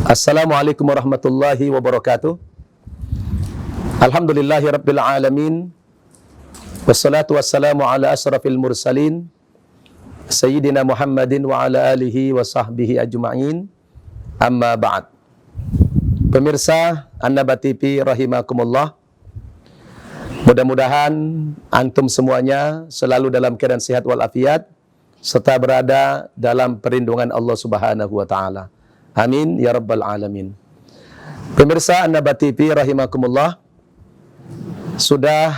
Assalamualaikum warahmatullahi wabarakatuh. Alhamdulillahi rabbil alamin. Wassalatu wassalamu ala asrafil mursalin Sayyidina Muhammadin wa ala alihi wa sahbihi ajma'in. Amma ba'd. Pemirsa An-Naba TV rahimakumullah. Mudah-mudahan antum semuanya selalu dalam keadaan sehat walafiat serta berada dalam perlindungan Allah Subhanahu wa taala. Amin ya rabbal alamin. Pemirsa An-Naba TV rahimakumullah, sudah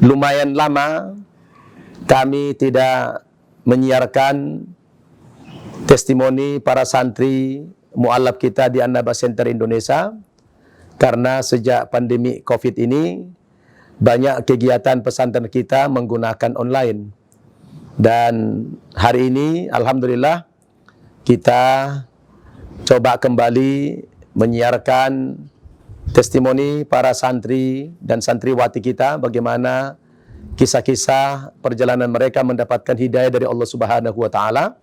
lumayan lama kami tidak menyiarkan testimoni para santri mu'alaf kita di An-Naba Center Indonesia karena sejak pandemi Covid ini banyak kegiatan pesantren kita menggunakan online. Dan hari ini alhamdulillah kita coba kembali menyiarkan testimoni para santri dan santriwati kita, bagaimana kisah-kisah perjalanan mereka mendapatkan hidayah dari Allah Subhanahu wa taala.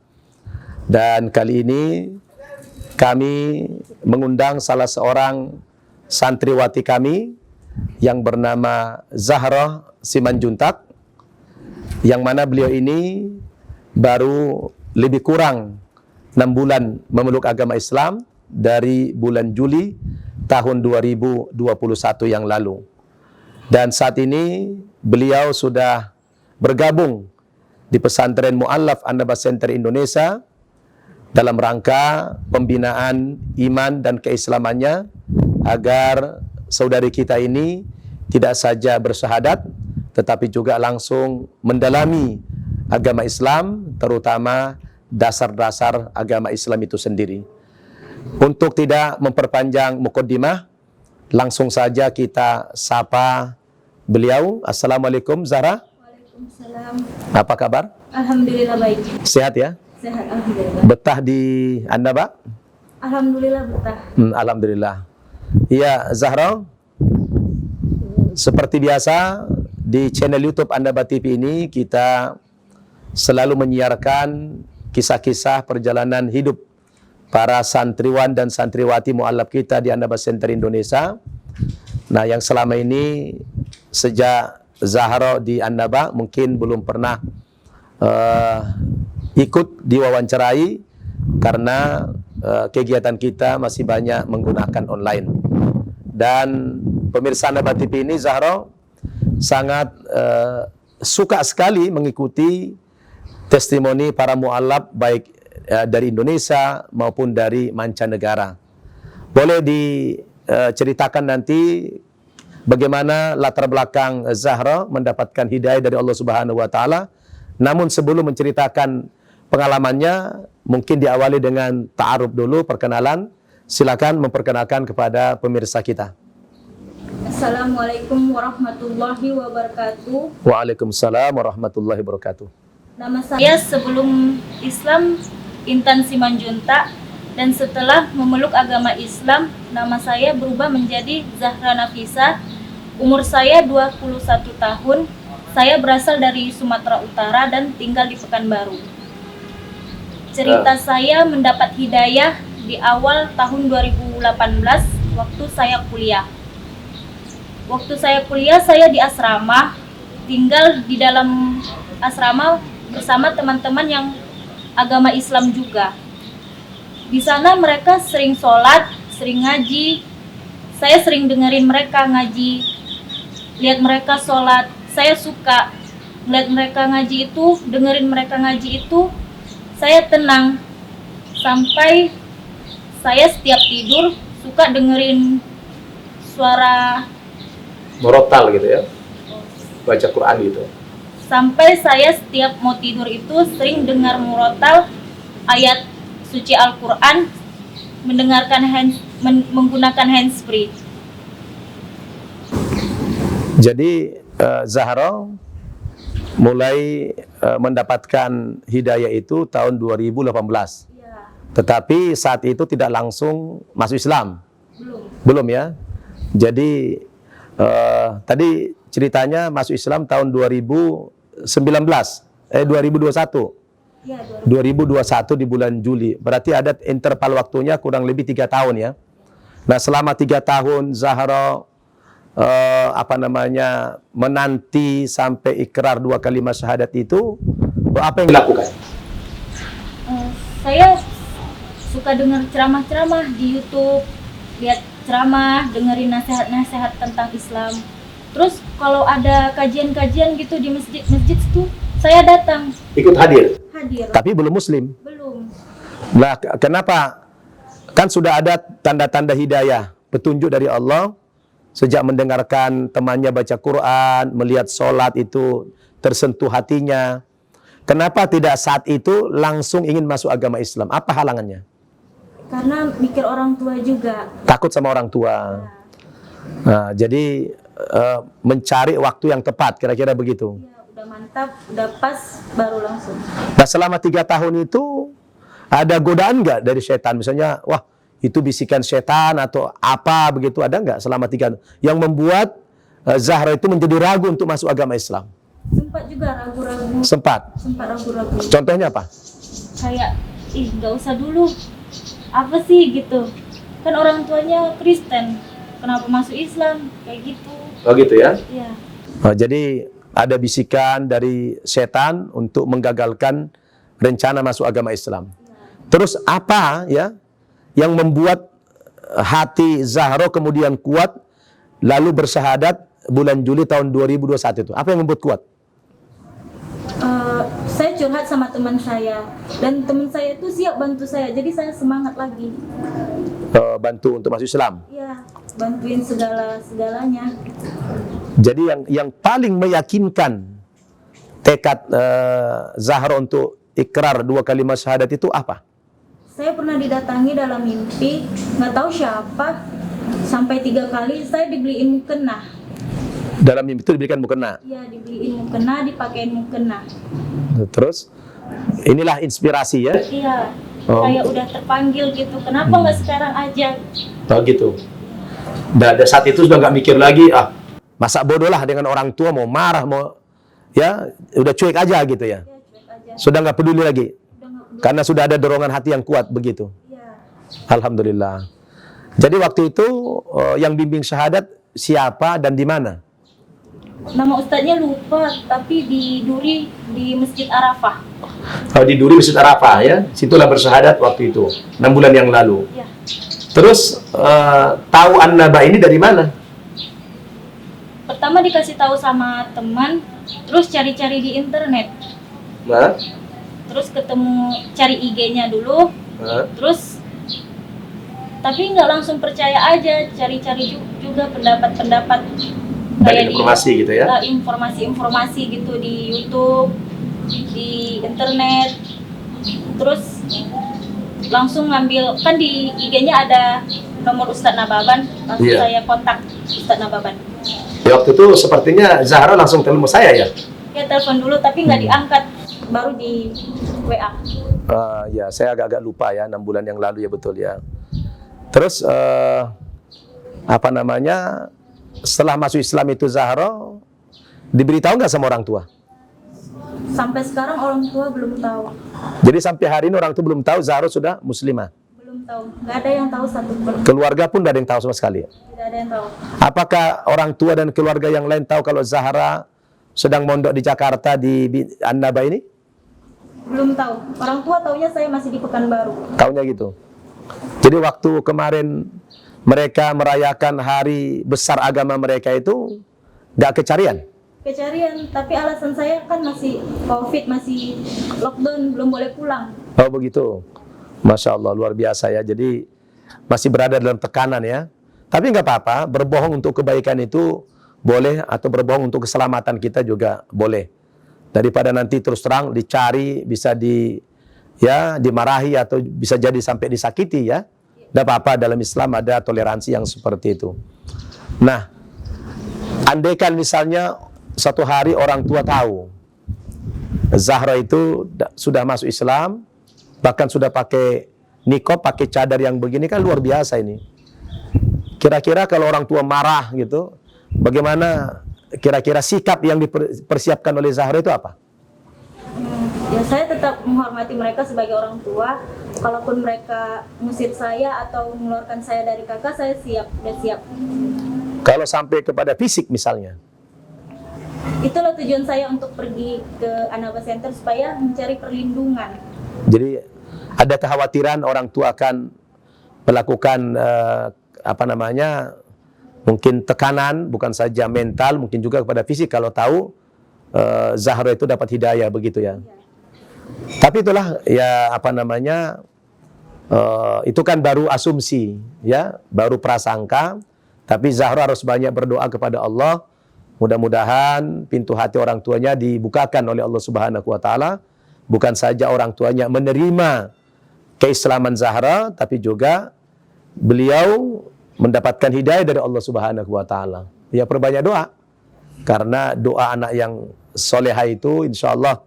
Dan kali ini kami mengundang salah seorang santriwati kami yang bernama Zahra Simanjuntak, yang mana beliau ini baru lebih kurang 6 bulan memeluk agama Islam dari bulan Juli tahun 2021 yang lalu. Dan saat ini beliau sudah bergabung di pesantren mu'alaf An-Naba Center Indonesia dalam rangka pembinaan iman dan keislamannya agar saudari kita ini tidak saja bersyahadat tetapi juga langsung mendalami agama Islam, terutama dasar-dasar agama Islam itu sendiri. Untuk tidak memperpanjang mukaddimah, langsung saja kita sapa beliau. Assalamualaikum Zahra. Waalaikumsalam. Apa kabar? Alhamdulillah baik. Sehat ya? Sehat alhamdulillah. Betah di An-Naba? Alhamdulillah betah. Alhamdulillah. Iya Zahra, seperti biasa di channel YouTube An-Naba TV ini kita selalu menyiarkan kisah-kisah perjalanan hidup para santriwan dan santriwati mu'alaf kita di An-Naba Center Indonesia. Nah, yang selama ini sejak Zahra di An-Naba mungkin belum pernah ikut diwawancarai karena kegiatan kita masih banyak menggunakan online. Dan pemirsa An-Naba TV ini, Zahra sangat suka sekali mengikuti testimoni para mu'alaf baik dari Indonesia maupun dari mancanegara. Boleh diceritakan nanti bagaimana latar belakang Zahra mendapatkan hidayah dari Allah Subhanahu wa taala. Namun sebelum menceritakan pengalamannya, mungkin diawali dengan ta'aruf dulu, perkenalan. Silakan memperkenalkan kepada pemirsa kita. Assalamualaikum warahmatullahi wabarakatuh. Waalaikumsalam warahmatullahi wabarakatuh. Nama saya sebelum Islam Intan Simanjuntak, dan setelah memeluk agama Islam nama saya berubah menjadi Zahra Nafisa. Umur saya 21 tahun. Saya berasal dari Sumatera Utara dan tinggal di Pekanbaru. Cerita saya mendapat hidayah di awal tahun 2018 waktu saya kuliah. Waktu saya kuliah, saya di asrama, tinggal di dalam asrama bersama teman-teman yang agama Islam juga. Di sana mereka sering sholat, sering ngaji. Saya sering dengerin mereka ngaji, lihat mereka sholat. Saya suka lihat mereka ngaji itu, dengerin mereka ngaji itu. Saya tenang. Sampai saya setiap tidur suka dengerin suara Murotal gitu ya, baca Quran gitu. Sampai saya setiap mau tidur itu sering dengar murotal ayat suci Al-Quran, menggunakan handsfree. Jadi Zahra mulai mendapatkan hidayah itu tahun 2018. Ya, Tetapi saat itu tidak langsung masuk Islam. Belum ya. Jadi tadi ceritanya masuk Islam tahun 2019. 2021. Ya, 2021 di bulan Juli. Berarti ada interval waktunya kurang lebih 3 tahun ya. Nah, selama 3 tahun Zahra menanti sampai ikrar 2 kalimat syahadat itu, apa yang dilakukan? Saya suka dengar ceramah-ceramah di YouTube, lihat ceramah, dengerin nasihat-nasihat tentang Islam. Terus kalau ada kajian-kajian gitu di masjid-masjid itu, saya datang. Ikut hadir. Hadir. Tapi belum muslim. Belum. Nah, kenapa? Kan sudah ada tanda-tanda hidayah, petunjuk dari Allah sejak mendengarkan temannya baca Quran, melihat sholat itu tersentuh hatinya. Kenapa tidak saat itu langsung ingin masuk agama Islam? Apa halangannya? Karena mikir orang tua juga. Takut sama orang tua. Nah, jadi mencari waktu yang tepat, kira-kira begitu. Ya, udah mantap, udah pas, baru langsung. Nah, selama 3 tahun itu ada godaan nggak dari setan? Misalnya, wah itu bisikan setan atau apa begitu, ada nggak selama 3 tahun? Yang membuat Zahra itu menjadi ragu untuk masuk agama Islam? Sempat juga ragu-ragu. Sempat Ragu-ragu. Contohnya apa? Kayak, nggak usah dulu. Apa sih gitu? Kan orang tuanya Kristen, kenapa masuk Islam? Kayak gitu. Oh gitu ya? Iya. Jadi ada bisikan dari setan untuk menggagalkan rencana masuk agama Islam. Terus apa ya yang membuat hati Zahra kemudian kuat lalu bersyahadat bulan Juli tahun 2021 itu? Apa yang membuat kuat? Saya curhat sama teman saya dan teman saya itu siap bantu saya, jadi saya semangat lagi. Bantu untuk masuk Islam. Iya, bantuin segalanya. Jadi yang paling meyakinkan tekad Zahra untuk ikrar 2 kalimat syahadat itu apa? Saya pernah didatangi dalam mimpi, nggak tahu siapa, sampai 3 kali saya dibeliin mukena. Dalam mimpi itu diberikan mukena. Iya, dibeliin mukena, dipakein mukena. Terus inilah inspirasi ya. Iya, Oh. kayak udah terpanggil gitu. Kenapa nggak sekarang aja? Oh gitu. Dan saat itu sudah nggak mikir lagi, masa bodoh lah dengan orang tua, mau marah, mau ya udah cuek aja gitu ya. Ya, cuek aja. Sudah nggak peduli lagi, Udah nggak. karena sudah ada dorongan hati yang kuat begitu. Iya. Alhamdulillah. Jadi waktu itu yang bimbing syahadat siapa dan di mana? Nama ustadznya lupa, tapi di Duri di Masjid Arafah. Kalau di Duri Masjid Arafah ya, situlah bersyahadat waktu itu, 6 bulan yang lalu. Ya. Terus tahu An-Naba ini dari mana? Pertama dikasih tahu sama teman, terus cari-cari di internet. Nah, Terus ketemu cari IG-nya dulu, nah. terus tapi nggak langsung percaya aja, cari-cari juga pendapat-pendapat Dari informasi gitu ya? Informasi-informasi gitu di YouTube, di internet. Terus langsung ngambil, kan di IG-nya ada nomor Ustadz Nababan, langsung Iya. saya kontak Ustadz Nababan. Ya, waktu itu sepertinya Zahra langsung telepon saya ya? Ya telepon dulu tapi nggak diangkat, baru di WA. Ya, saya agak-agak lupa ya, 6 bulan yang lalu ya, betul ya. Terus setelah masuk Islam itu Zahra diberitahu nggak sama orang tua? Sampai sekarang orang tua belum tahu. Jadi sampai hari ini orang tua belum tahu Zahra sudah muslimah. Belum tahu. Nggak ada yang tahu satupun. Keluarga pun tidak ada yang tahu sama sekali. Tidak ada yang tahu. Apakah orang tua dan keluarga yang lain tahu kalau Zahra sedang mondok di Jakarta di An-Naba ini? Belum tahu. Orang tua taunya saya masih di Pekanbaru. Taunya gitu. Jadi waktu kemarin mereka merayakan hari besar agama mereka itu nggak kecarian? Kecarian, tapi alasan saya kan masih COVID, masih lockdown, belum boleh pulang. Oh begitu. Masya Allah, luar biasa ya. Jadi masih berada dalam tekanan ya. Tapi nggak apa-apa, berbohong untuk kebaikan itu boleh, atau berbohong untuk keselamatan kita juga boleh. Daripada nanti terus terang dicari, bisa dimarahi atau bisa jadi sampai disakiti ya. Nggak apa-apa, dalam Islam ada toleransi yang seperti itu. Nah, andaikan misalnya satu hari orang tua tahu Zahra itu sudah masuk Islam, bahkan sudah pakai niqab, pakai cadar yang begini, kan luar biasa ini. Kira-kira kalau orang tua marah gitu, bagaimana kira-kira sikap yang dipersiapkan oleh Zahra itu apa? Ya saya tetap menghormati mereka sebagai orang tua. Kalaupun mereka ngusir saya atau mengeluarkan saya dari kakak, saya siap, udah siap. Kalau sampai kepada fisik misalnya? Itulah tujuan saya untuk pergi ke Anaba Center supaya mencari perlindungan. Jadi ada kekhawatiran orang tua akan melakukan mungkin tekanan, bukan saja mental, mungkin juga kepada fisik kalau tahu Zahra itu dapat hidayah, begitu ya. Tapi itulah ya itu kan baru asumsi ya, baru prasangka. Tapi Zahra harus banyak berdoa kepada Allah. Mudah-mudahan pintu hati orang tuanya dibukakan oleh Allah Subhanahu wa taala. Bukan saja orang tuanya menerima keislaman Zahra, tapi juga beliau mendapatkan hidayah dari Allah Subhanahu wa taala. Ya, perbanyak doa. Karena doa anak yang solehah itu insyaallah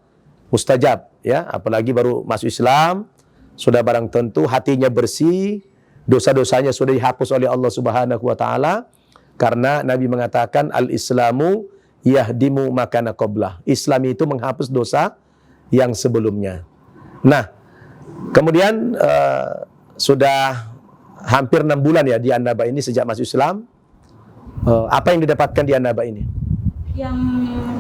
mustajab ya, apalagi baru masuk Islam, sudah barang tentu hatinya bersih, dosa-dosanya sudah dihapus oleh Allah Subhanahu wa taala. Karena Nabi mengatakan al-Islamu yahdimu makana qablah. Islam itu menghapus dosa yang sebelumnya. Nah, kemudian sudah hampir 6 bulan ya di An-Naba ini sejak masuk Islam. Apa yang didapatkan di An-Naba ini? Yang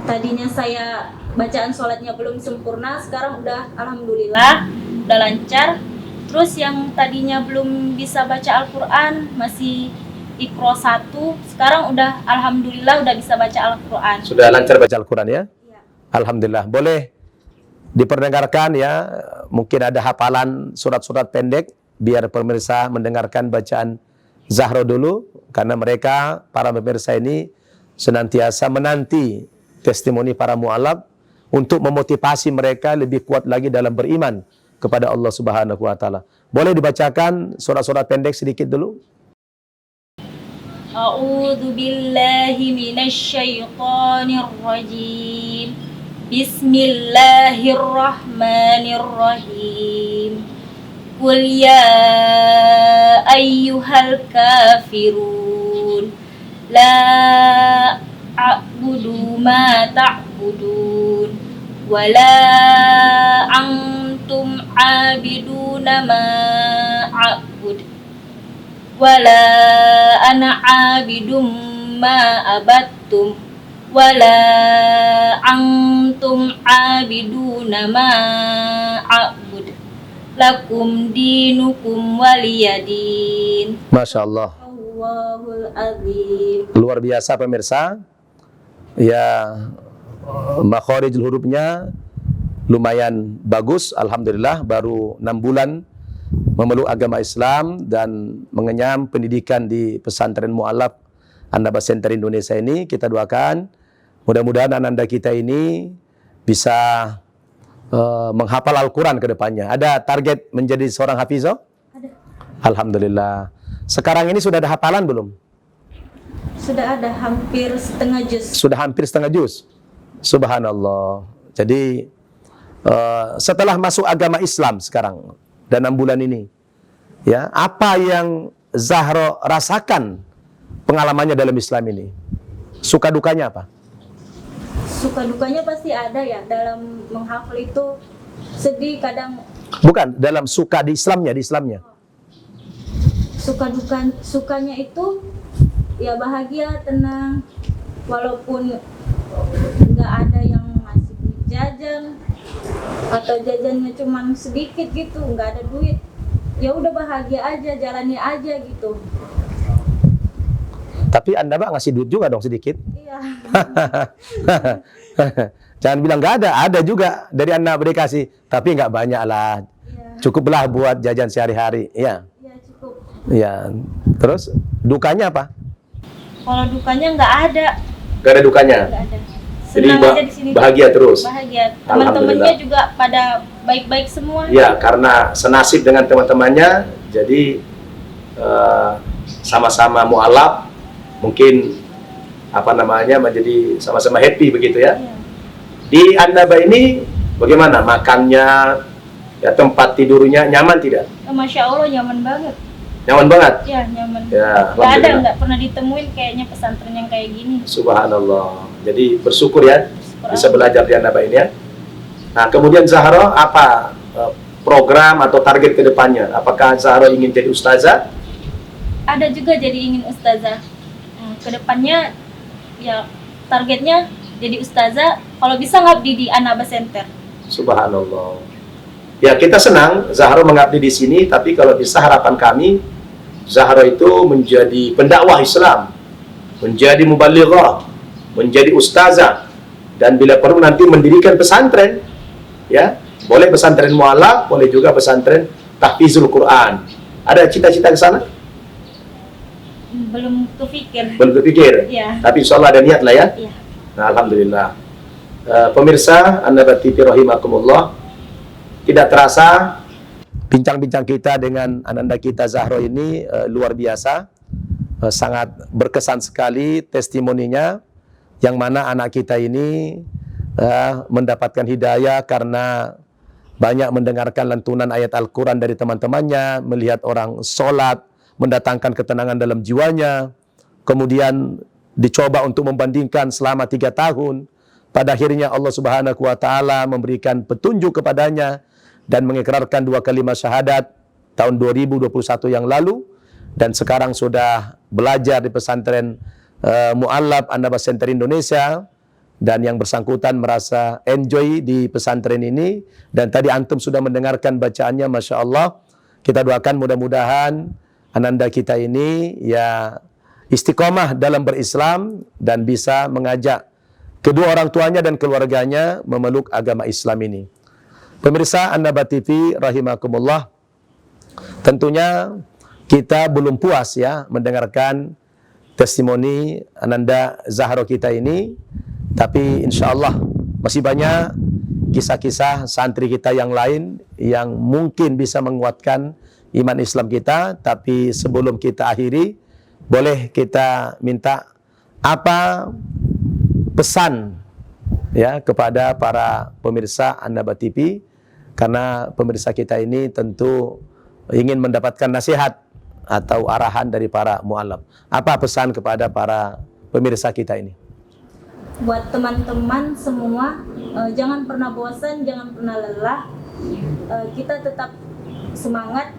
tadinya saya bacaan sholatnya belum sempurna, sekarang udah alhamdulillah udah lancar. Terus yang tadinya belum bisa baca Al-Quran, masih Iqra 1, sekarang udah alhamdulillah udah bisa baca Al-Quran. Sudah lancar baca Al-Quran ya? Iya. Alhamdulillah. Boleh diperdengarkan ya, mungkin ada hafalan surat-surat pendek biar pemirsa mendengarkan bacaan Zahra dulu, karena mereka para pemirsa ini senantiasa menanti testimoni para mu'alaf untuk memotivasi mereka lebih kuat lagi dalam beriman kepada Allah Subhanahu wa taala. Boleh dibacakan surat-surat pendek sedikit dulu? A'udzu billahi minasy syaithanir rajim. Bismillahirrahmanirrahim. Qul ya ayyuhal kafirun la a'budu ma ta'budun wa la antum 'abiduna ma a'bud wala ana 'abidum ma abattum wala antum 'abiduna ma a'bud lakum dinukum waliyadin. Masya Allah. Allahul azim. Luar biasa pemirsa. Ya, makhorijul hurufnya lumayan bagus. Alhamdulillah baru 6 bulan memeluk agama Islam dan mengenyam pendidikan di pesantren mu'alaf An-Naba Center Indonesia ini. Kita doakan mudah-mudahan ananda kita ini bisa menghafal Al-Quran ke depannya. Ada target menjadi seorang hafizah? Ada. Alhamdulillah. Sekarang ini sudah ada hafalan belum? Sudah ada hampir setengah juz. Sudah hampir setengah juz. Subhanallah. Jadi setelah masuk agama Islam sekarang dan 6 bulan ini, ya, apa yang Zahra rasakan pengalamannya dalam Islam ini? Suka dukanya apa? Suka dukanya pasti ada ya, dalam menghafal itu sedih kadang. Bukan, dalam suka di Islamnya, di Islamnya. Sukanya itu ya bahagia, tenang, walaupun nggak ada yang ngasih jajan atau jajannya cuman sedikit gitu, nggak ada duit, ya udah bahagia aja, jalani aja gitu. Tapi Anda ngasih duit juga dong sedikit. Iya. Jangan bilang nggak ada juga dari Anda dikasih, tapi nggak banyak lah. Iya. Cukuplah buat jajan sehari-hari, ya. Iya cukup. Ya. Terus dukanya apa? Kalau dukanya nggak ada. Nggak ada dukanya. Nggak ada. Jadi Senang aja di sini. bahagia terus. Bahagia. Teman-temannya juga pada baik-baik semua. Ya, karena senasib dengan teman-temannya, jadi sama-sama mu'alaf, mungkin menjadi sama-sama happy begitu ya. Iya. Di An-Naba ini bagaimana makannya, ya, tempat tidurnya nyaman tidak? Masya Allah nyaman banget. Nyaman banget. Ya nyaman. Ya, Nggak ada, alhamdulillah. nggak pernah ditemuin kayaknya pesantren yang kayak gini. Subhanallah. Jadi bersyukur ya Bersyukur bisa belajar di An-Naba ini ya. Nah, kemudian Zahra, apa program atau target ke depannya? Apakah Zahra ingin jadi ustazah? Ada juga jadi ingin ustazah. Kedepannya ya targetnya jadi ustazah, kalau bisa ngabdi di Anaba Center. Subhanallah. Ya, kita senang Zahra mengabdi di sini, tapi kalau bisa harapan kami Zahra itu menjadi pendakwah Islam, menjadi mubalighah, menjadi ustazah, dan bila perlu nanti mendirikan pesantren. Ya, boleh pesantren mualaf, boleh juga pesantren tahfizul Quran. Ada cita-cita ke sana? Belum kepikir. Belum terpikir. Ya. Tapi insya Allah ada niat lah ya. Ya. Nah, alhamdulillah. Pemirsa An-Naba TV rahimakumullah, tidak terasa bincang-bincang kita dengan ananda kita Zahra ini luar biasa, sangat berkesan sekali testimoninya, yang mana anak kita ini mendapatkan hidayah karena banyak mendengarkan lantunan ayat Al-Quran dari teman-temannya, melihat orang sholat, mendatangkan ketenangan dalam jiwanya, kemudian dicoba untuk membandingkan selama 3 tahun, pada akhirnya Allah Subhanahu wa Ta'ala memberikan petunjuk kepadanya dan mengikrarkan 2 kalimat syahadat tahun 2021 yang lalu, dan sekarang sudah belajar di pesantren Mu'allab An-Naba Center Indonesia, dan yang bersangkutan merasa enjoy di pesantren ini, dan tadi antum sudah mendengarkan bacaannya, Masya Allah. Kita doakan mudah-mudahan ananda kita ini ya istiqomah dalam berislam dan bisa mengajak kedua orang tuanya dan keluarganya memeluk agama Islam ini. Pemirsa An-Naba TV rahimakumullah, tentunya kita belum puas ya mendengarkan testimoni ananda Zahra kita ini, tapi insya Allah masih banyak kisah-kisah santri kita yang lain yang mungkin bisa menguatkan iman Islam kita. Tapi sebelum kita akhiri, boleh kita minta apa pesan ya kepada para pemirsa An-Naba TV, karena pemirsa kita ini tentu ingin mendapatkan nasihat atau arahan dari para mu'alaf. Apa pesan kepada para pemirsa kita ini? Buat teman-teman semua, jangan pernah bosan, jangan pernah lelah. Kita tetap semangat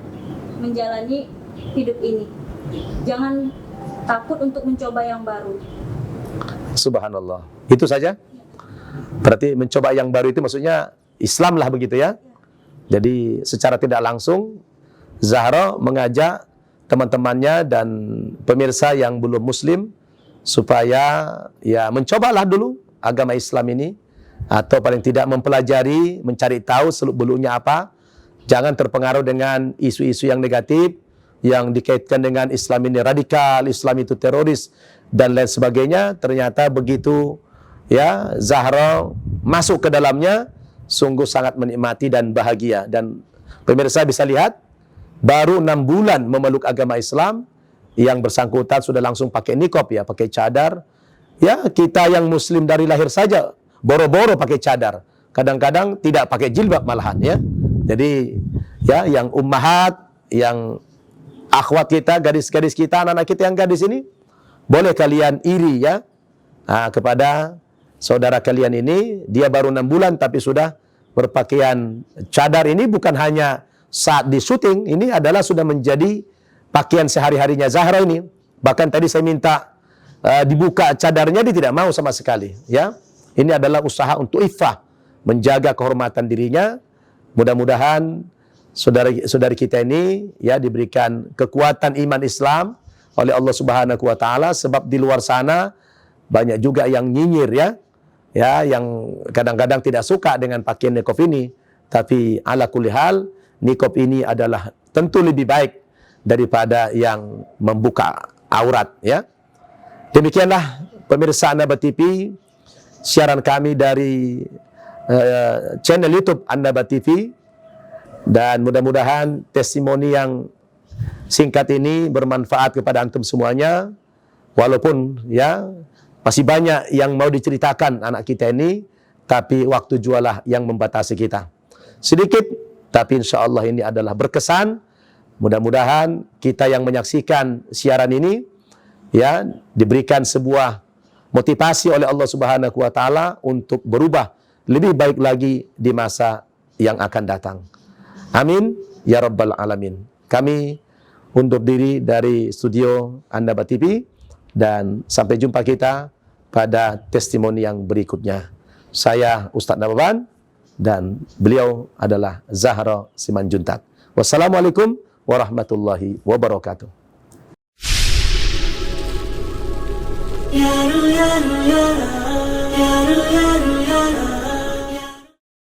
menjalani hidup ini. Jangan takut untuk mencoba yang baru. Subhanallah. Itu saja? Berarti mencoba yang baru itu maksudnya Islam lah begitu ya? Jadi secara tidak langsung Zahra mengajak teman-temannya dan pemirsa yang belum muslim supaya ya mencobalah dulu agama Islam ini, atau paling tidak mempelajari, mencari tahu seluk-beluknya apa. Jangan terpengaruh dengan isu-isu yang negatif yang dikaitkan dengan Islam ini radikal, Islam itu teroris dan lain sebagainya. Ternyata begitu ya Zahra masuk ke dalamnya, sungguh sangat menikmati dan bahagia. Dan pemirsa bisa lihat, baru 6 bulan memeluk agama Islam, yang bersangkutan sudah langsung pakai niqab ya, pakai cadar. Ya, kita yang muslim dari lahir saja boro-boro pakai cadar. Kadang-kadang tidak pakai jilbab malahan ya. Jadi ya yang ummahat, yang akhwat kita, gadis-gadis kita, anak-anak kita yang gadis ini, boleh kalian iri ya kepada saudara kalian ini. Dia baru 6 bulan tapi sudah berpakaian cadar. Ini bukan hanya saat di syuting, ini adalah sudah menjadi pakaian sehari-harinya Zahra ini. Bahkan tadi saya minta dibuka cadarnya, dia tidak mau sama sekali ya. Ini adalah usaha untuk iffah, menjaga kehormatan dirinya. Mudah-mudahan saudari kita ini ya diberikan kekuatan iman Islam oleh Allah Subhanahu wa Ta'ala, sebab di luar sana banyak juga yang nyinyir ya, yang kadang-kadang tidak suka dengan pakaian niqab ini. Tapi ala kulli hal, niqab ini adalah tentu lebih baik daripada yang membuka aurat ya. Demikianlah pemirsa An-Naba TV, siaran kami dari channel YouTube An-Naba TV, dan mudah-mudahan testimoni yang singkat ini bermanfaat kepada antum semuanya. Walaupun ya masih banyak yang mau diceritakan anak kita ini, tapi waktu jualah yang membatasi kita. Sedikit, tapi insya Allah ini adalah berkesan. Mudah-mudahan kita yang menyaksikan siaran ini ya diberikan sebuah motivasi oleh Allah Subhanahu wa Ta'ala untuk berubah lebih baik lagi di masa yang akan datang. Amin ya rabbal alamin. Kami undur diri dari studio An-Naba TV dan sampai jumpa kita pada testimoni yang berikutnya. Saya Ustadz Nababan dan beliau adalah Zahra Simanjuntak. Wassalamualaikum warahmatullahi wabarakatuh. Yaru yaru yaru yaru yaru